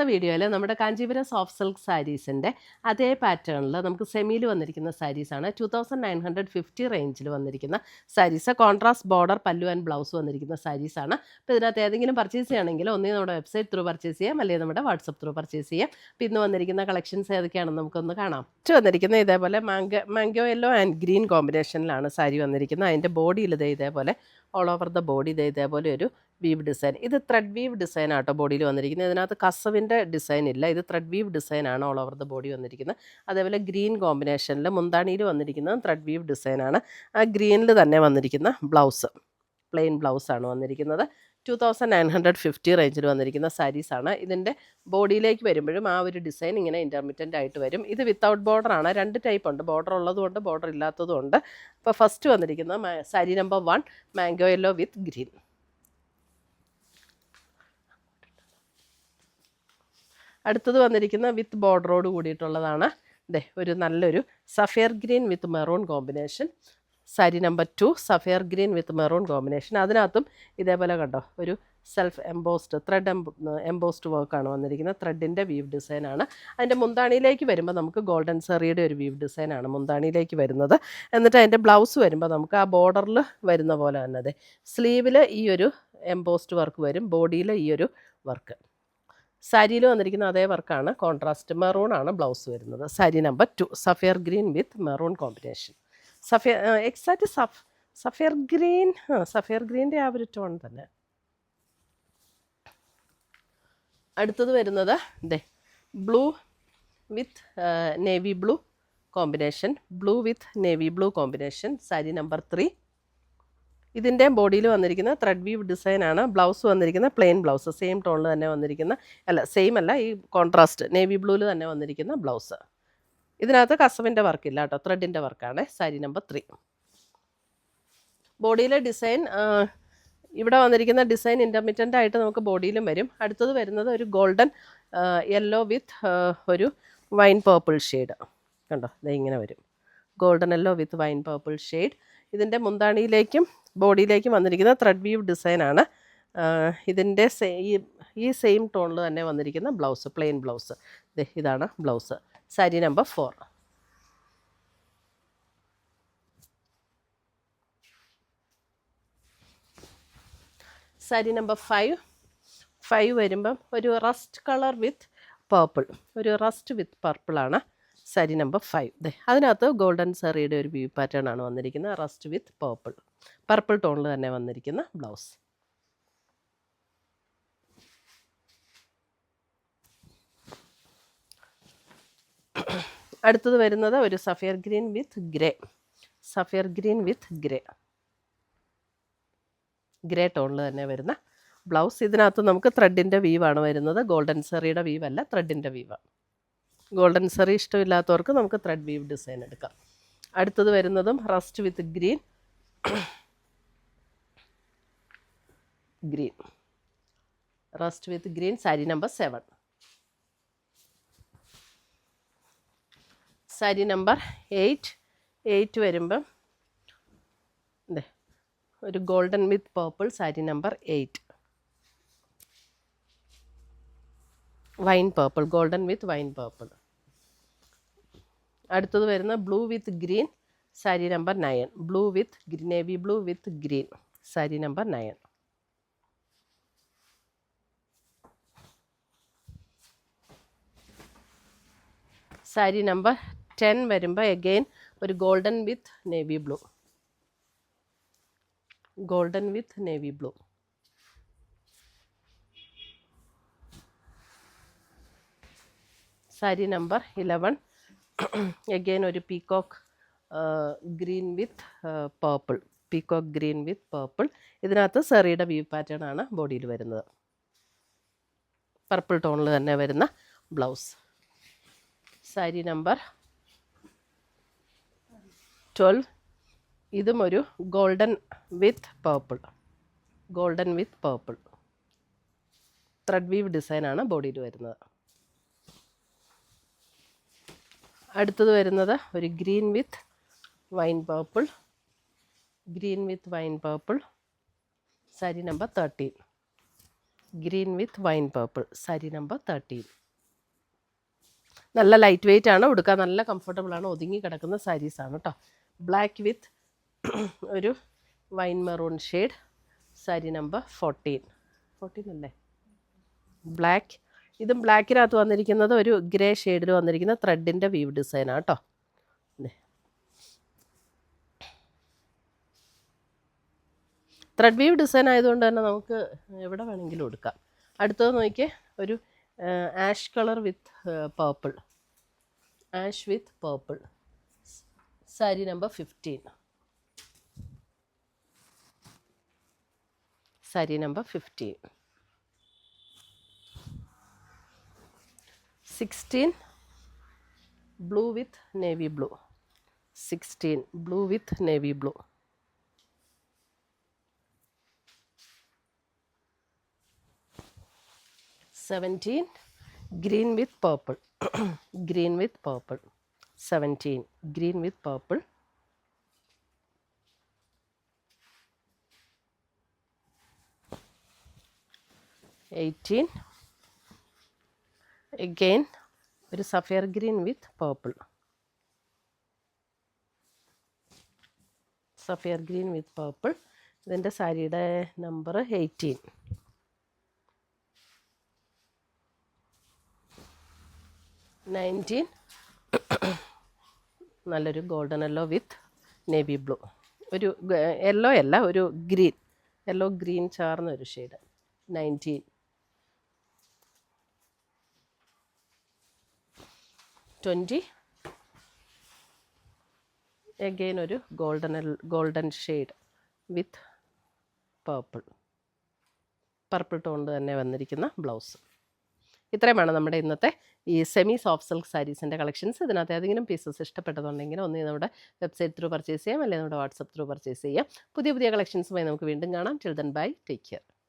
വീഡിയോയിൽ നമ്മുടെ Kanchipuram soft silk സാരീസിൻ്റെ അതേ പാറ്റേണിൽ നമുക്ക് സെമിയിൽ വന്നിരിക്കുന്ന സാരീസാണ് 2950 റേഞ്ചിൽ വന്നിരിക്കുന്ന സാരീസ്. കോൺട്രാസ്റ്റ് ബോർഡർ പല്ലു ആൻഡ് ബ്ലൗസ് വന്നിരിക്കുന്ന സാരീസാണ്. അപ്പോൾ ഇതിനകത്ത് ഏതെങ്കിലും പർച്ചേസ് ചെയ്യണമെങ്കിൽ ഒന്നേ നമ്മുടെ വെബ്സൈറ്റ് ത്രൂ പർച്ചേസ് ചെയ്യാം, അല്ലെങ്കിൽ നമ്മുടെ വാട്സപ്പ് ത്രൂ പർച്ചേസ് ചെയ്യാം. അപ്പോൾ ഇന്ന് വന്നിരിക്കുന്ന കളക്ഷൻസ് ഏതൊക്കെയാണെന്ന് നമുക്കൊന്ന് കാണാം. വന്നിരിക്കുന്നത് ഇതേപോലെ മാംഗോ യെല്ലോ ആൻഡ് ഗ്രീൻ കോമ്പിനേഷനിലാണ് സാരി വന്നിരിക്കുന്നത്. അതിൻ്റെ ബോഡിയിൽ ഇതേപോലെ ഓൾ ഓവർ ദ ബോഡി ഇതേപോലെ ഒരു വീവ് ഡിസൈൻ. ഇത് ത്രെഡ് വീവ് ഡിസൈൻ ആട്ടോ ബോഡിയിൽ വന്നിരിക്കുന്നത്. ഇതിനകത്ത് കസവിൻ്റെ ഡിസൈൻ ഇല്ല, ഇത് ത്രെഡ് വീവ് ഡിസൈനാണ് ഓൾ ഓവർ ദ ബോഡി വന്നിരിക്കുന്നത്. അതേപോലെ ഗ്രീൻ കോമ്പിനേഷനിൽ മുന്താണിയിൽ വന്നിരിക്കുന്നത് ത്രെഡ് വീവ് ഡിസൈനാണ്. ആ ഗ്രീനിൽ തന്നെ വന്നിരിക്കുന്ന ബ്ലൗസ് പ്ലെയിൻ ബ്ലൗസാണ് വന്നിരിക്കുന്നത്. 2950 റേഞ്ചിൽ വന്നിരിക്കുന്ന സാരീസാണ്. ഇതിൻ്റെ ബോഡിയിലേക്ക് വരുമ്പോഴും ആ ഒരു ഡിസൈൻ ഇങ്ങനെ ഇൻ്റർമിറ്റൻ്റ് ആയിട്ട് വരും. ഇത് വിത്തൗട്ട് ബോർഡറാണ്. 2 ടൈപ്പ് ഉണ്ട്, ബോർഡർ ഉള്ളതുകൊണ്ട് ബോർഡർ ഇല്ലാത്തതുകൊണ്ട്. അപ്പോൾ ഫസ്റ്റ് വന്നിരിക്കുന്ന sari number 1 mango yellow with green. അടുത്തത് വന്നിരിക്കുന്ന വിത്ത് ബോർഡറോട് കൂടിയിട്ടുള്ളതാണ്. ഒരു നല്ലൊരു sapphire green with maroon combination. Sari number 2 sapphire green with maroon combination. അതിനകത്തും ഇതേപോലെ കണ്ടോ ഒരു സെൽഫ് എംബോസ്ഡ് ത്രെഡ് എംബോസ്ഡ് വർക്കാണ് വന്നിരിക്കുന്നത്. ത്രെഡിൻ്റെ വീവ് ഡിസൈനാണ്. അതിൻ്റെ മുന്താണിയിലേക്ക് വരുമ്പോൾ നമുക്ക് ഗോൾഡൻ സെറിയുടെ ഒരു വീവ് ഡിസൈനാണ് മുന്താണിയിലേക്ക് വരുന്നത്. എന്നിട്ട് അതിൻ്റെ ബ്ലൗസ് വരുമ്പോൾ നമുക്ക് ആ ബോർഡറിൽ വരുന്ന പോലെ തന്നെ അതെ സ്ലീവിൽ ഈ ഒരു എംബോസ്ഡ് വർക്ക് വരും, ബോഡിയിൽ ഈ ഒരു വർക്ക്. സാരിയിൽ വന്നിരിക്കുന്ന അതേ വർക്കാണ്, കോൺട്രാസ്റ്റ് മെറൂൺ ആണ് ബ്ലൗസ് വരുന്നത്. Sari number 2 sapphire green with maroon combination. Exact sapphire green, sapphire ഗ്രീൻ്റെ ആ ഒരു ടോൺ തന്നെ. അടുത്തത് വരുന്നത് blue with navy blue combination. Blue with navy blue combination. Sari number 3. ഇതിൻ്റെ ബോഡിയിൽ വന്നിരിക്കുന്ന ത്രെഡ് വീവ് ഡിസൈനാണ്. ബ്ലൗസ് വന്നിരിക്കുന്ന പ്ലെയിൻ ബ്ലൗസ്, സെയിം ടോണിൽ തന്നെ വന്നിരിക്കുന്ന, സെയിം അല്ല, ഈ കോൺട്രാസ്റ്റ് നേവി ബ്ലൂവിൽ തന്നെ വന്നിരിക്കുന്ന ബ്ലൗസ്. ഇതിനകത്ത് കസവിൻ്റെ വർക്കില്ല കേട്ടോ, ത്രെഡിൻ്റെ വർക്കാണ്. സാരി നമ്പർ 3. ബോഡിയിലെ ഡിസൈൻ ഇവിടെ വന്നിരിക്കുന്ന ഡിസൈൻ ഇൻ്റർമിറ്റൻ്റ് ആയിട്ട് നമുക്ക് ബോഡിയിലും വരും. അടുത്തത് വരുന്നത് ഒരു ഗോൾഡൻ യെല്ലോ വിത്ത് ഒരു വൈൻ പേർപ്പിൾ ഷെയ്ഡ്. കണ്ടോ ഇങ്ങനെ വരും, ഗോൾഡൻ യെല്ലോ വിത്ത് വൈൻ പേർപ്പിൾ ഷെയ്ഡ്. ഇതിൻ്റെ മുന്താണിയിലേക്കും ബോഡിയിലേക്കും വന്നിരിക്കുന്ന ത്രെഡ് വീവ് ഡിസൈനാണ്. ഇതിൻ്റെ ഈ സെയിം ടോണിൽ തന്നെ വന്നിരിക്കുന്ന ബ്ലൗസ്, പ്ലെയിൻ ബ്ലൗസ്. ഇതാണ് blouse. Sari number 4. Sari number 5 വരുമ്പം ഒരു റസ്റ്റ് കളർ വിത്ത് പേർപ്പിൾ, ഒരു റസ്റ്റ് വിത്ത് പർപ്പിളാണ് സാരി നമ്പർ 5. അതിനകത്ത് ഗോൾഡൻ സെറിയുടെ ഒരു വ്യൂ പാറ്റേൺ ആണ് വന്നിരിക്കുന്നത്. റസ്റ്റ് വിത്ത് പർപ്പിൾ ടോണിൽ തന്നെ വന്നിരിക്കുന്ന ബ്ലൗസ്. അടുത്തത് വരുന്നത് ഒരു sapphire green with grey. Sapphire green with grey ടോണിൽ തന്നെ വരുന്ന ബ്ലൗസ്. ഇതിനകത്ത് നമുക്ക് ത്രെഡിൻ്റെ വീവാണ് വരുന്നത്, ഗോൾഡൻ സെറിയുടെ വീവല്ല, ത്രെഡിൻ്റെ വീവാണ്. ഗോൾഡൻ സെറി ഇഷ്ടമില്ലാത്തവർക്ക് നമുക്ക് ത്രെഡ് വീവ് ഡിസൈൻ എടുക്കാം. അടുത്തത് വരുന്നതും റസ്റ്റ് വിത്ത് ഗ്രീൻ. റസ്റ്റ് വിത്ത് green. Sari number 7. Sari number 8 വരുമ്പം ഒരു ഗോൾഡൻ വിത്ത് purple. Sari number 8 wine purple, golden വിത്ത് വൈൻ പേർപ്പിൾ. അടുത്തത് വരുന്ന blue with green. Sari number 9. Blue with navy blue with green. Sari number 9. Sari number 10 വരുമ്പോൾ എഗെയിൻ ഒരു ഗോൾഡൻ വിത്ത് navy blue. Golden വിത്ത് navy blue. Sari number 11 again ഒരു peacock green വിത്ത് purple. Peacock green വിത്ത് purple. ഇതിനകത്ത് സെറിയുടെ we've pattern ആണ് ബോഡിയിൽ വരുന്നത്. Purple ടോണിൽ തന്നെ വരുന്ന ബ്ലൗസ്. സാരി നമ്പർ 12. ഇതും ഒരു ഗോൾഡൻ വിത്ത് പേർപ്പിൾ. ത്രെഡ് വീവ് ഡിസൈനാണ് ബോഡിയിൽ വരുന്നത്. അടുത്തത് വരുന്നത് ഒരു ഗ്രീൻ വിത്ത് wine purple. Sari number 13. Green വിത്ത് വൈൻ പേർപ്പിൾ, സാരി നമ്പർ 13. നല്ല ലൈറ്റ് വെയിറ്റ് ആണ്, ഉടുക്കാൻ നല്ല കംഫർട്ടബിൾ ആണ്, ഒതുങ്ങി കിടക്കുന്ന സാരീസാണ് കേട്ടോ. ബ്ലാക്ക് വിത്ത് ഒരു wine maroon shade, sari number 14 അല്ലേ. ബ്ലാക്ക്, ഇതും ബ്ലാക്കിനകത്ത് വന്നിരിക്കുന്നത് ഒരു ഗ്രേ ഷെയ്ഡിൽ വന്നിരിക്കുന്ന ത്രെഡിൻ്റെ വീവ് ഡിസൈനാണ് കേട്ടോ. ത്രെഡ് വീവ് ഡിസൈൻ ആയതുകൊണ്ട് തന്നെ നമുക്ക് എവിടെ വേണമെങ്കിലും എടുക്കാം. അടുത്തത് നോക്കിയേ, ഒരു ash colour with purple, ash with purple, sari number 15, sari number 15. 16 blue with navy blue, 16 blue with navy blue. 17 green with purple, green with purple, 17 green with purple. 18 again ഒരു സഫയർ ഗ്രീൻ വിത്ത് പേർപ്പിൾ, സഫയർ ഗ്രീൻ വിത്ത് purple. ഇതിൻ്റെ സാരിയുടെ number 18. 19 നല്ലൊരു golden yellow വിത്ത് navy blue, ഒരു yellow അല്ല, ഒരു green, yellow green ചാർന്ന ഒരു shade. 19. 20 again ഒരു golden shade വിത്ത് purple, purple tone തന്നെ വന്നിരിക്കുന്ന ബ്ലൗസ്. ഇത്രയുമാണ് നമ്മുടെ ഇന്നത്തെ ഈ സെമി സോഫ്റ്റ് സിൽക്ക് സാരീസിൻ്റെ കളക്ഷൻസ്. ഇതിനകത്ത് ഏതെങ്കിലും പീസസ് ഇഷ്ടപ്പെട്ടതുണ്ടെങ്കിൽ ഒന്ന് നമ്മുടെ വെബ്സൈറ്റ് ത്രൂ പർച്ചേസ് ചെയ്യാം, അല്ലെങ്കിൽ നമ്മുടെ വാട്സപ്പ് ത്രൂ പർച്ചേസ് ചെയ്യാം. പുതിയ കളക്ഷൻസുമായി നമുക്ക് വീണ്ടും കാണാം. Till then bye, take care.